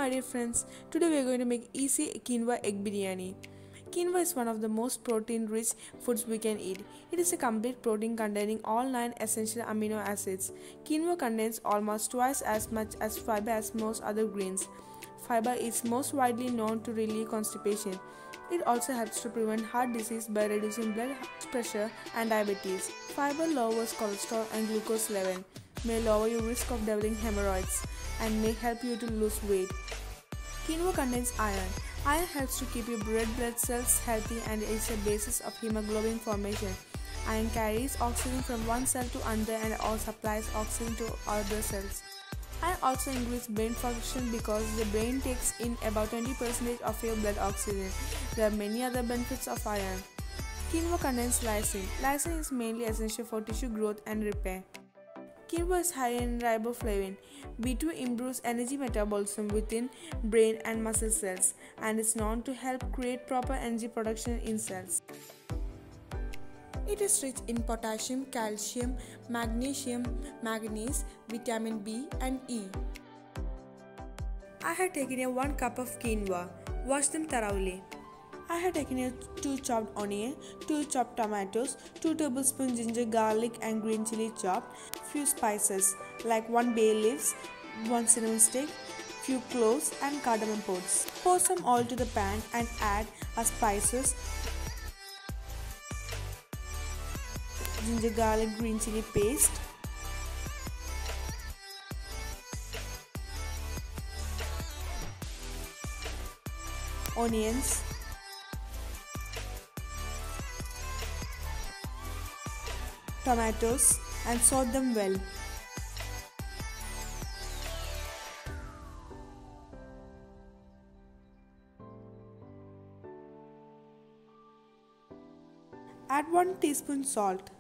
my dear friends, today we are going to make easy quinoa egg biryani. Quinoa is one of the most protein-rich foods we can eat. It is a complete protein containing all 9 essential amino acids. Quinoa contains almost twice as much as fiber as most other grains. Fiber is most widely known to relieve constipation. It also helps to prevent heart disease by reducing blood pressure and diabetes. Fiber lowers cholesterol and glucose level, may lower your risk of developing hemorrhoids, and may help you to lose weight. Quinoa contains iron. Iron helps to keep your red blood cells healthy and is a basis of hemoglobin formation. Iron carries oxygen from one cell to another and also supplies oxygen to other cells. Iron also increases brain function because the brain takes in about 20% of your blood oxygen. There are many other benefits of iron. Quinoa contains lysine. Lysine is mainly essential for tissue growth and repair. Quinoa is high in riboflavin. B2 improves energy metabolism within brain and muscle cells and is known to help create proper energy production in cells. It is rich in potassium, calcium, magnesium, manganese, vitamin B and E. I have taken a 1 cup of quinoa. Wash them thoroughly. I have taken a 2 chopped onion, 2 chopped tomatoes, 2 tablespoons ginger, garlic and green chili chopped, few spices like 1 bay leaves, 1 cinnamon stick, few cloves and cardamom pods. Pour some oil to the pan and add spices, ginger, garlic, green chili paste, onions, tomatoes and saute them well. Add 1 teaspoon salt.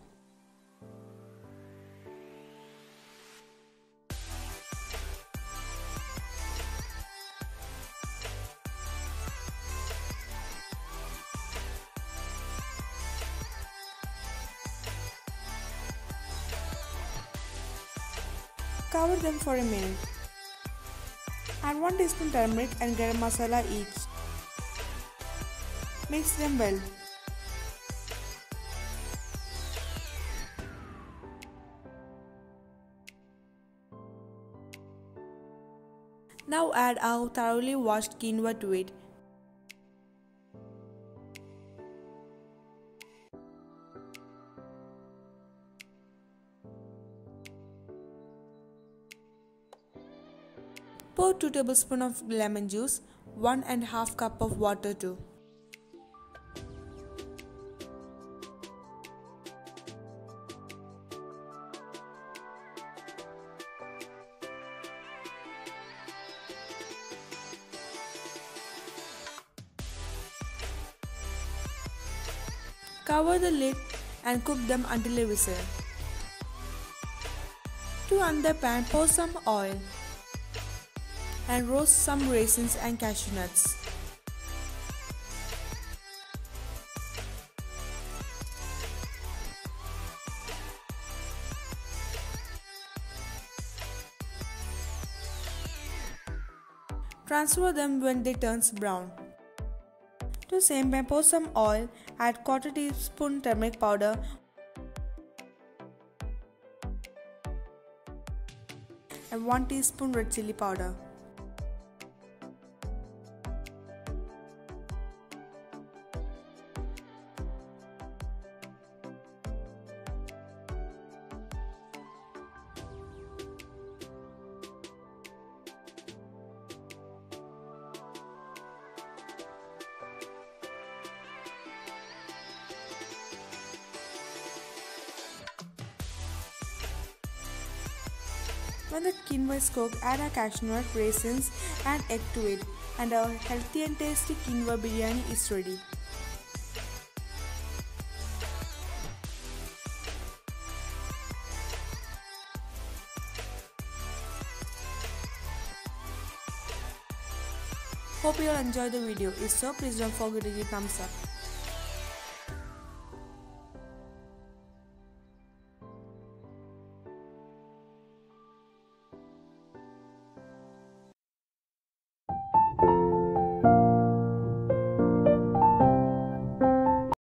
Cover them for a minute. Add 1 teaspoon turmeric and garam masala each. Mix them well. Now add our thoroughly washed quinoa to it. Pour 2 tablespoons of lemon juice, 1½ cup of water too. Cover the lid and cook them until a whistle. To another pan, pour some oil and roast some raisins and cashew nuts. Transfer them when they turn brown. To the same pan, pour some oil, add 1/4 teaspoon turmeric powder, and 1 teaspoon red chili powder. When the quinoa is cooked, add a cashew nut, raisins and egg to it, and our healthy and tasty quinoa biryani is ready. Hope you all enjoyed the video. If so, please don't forget to give thumbs up.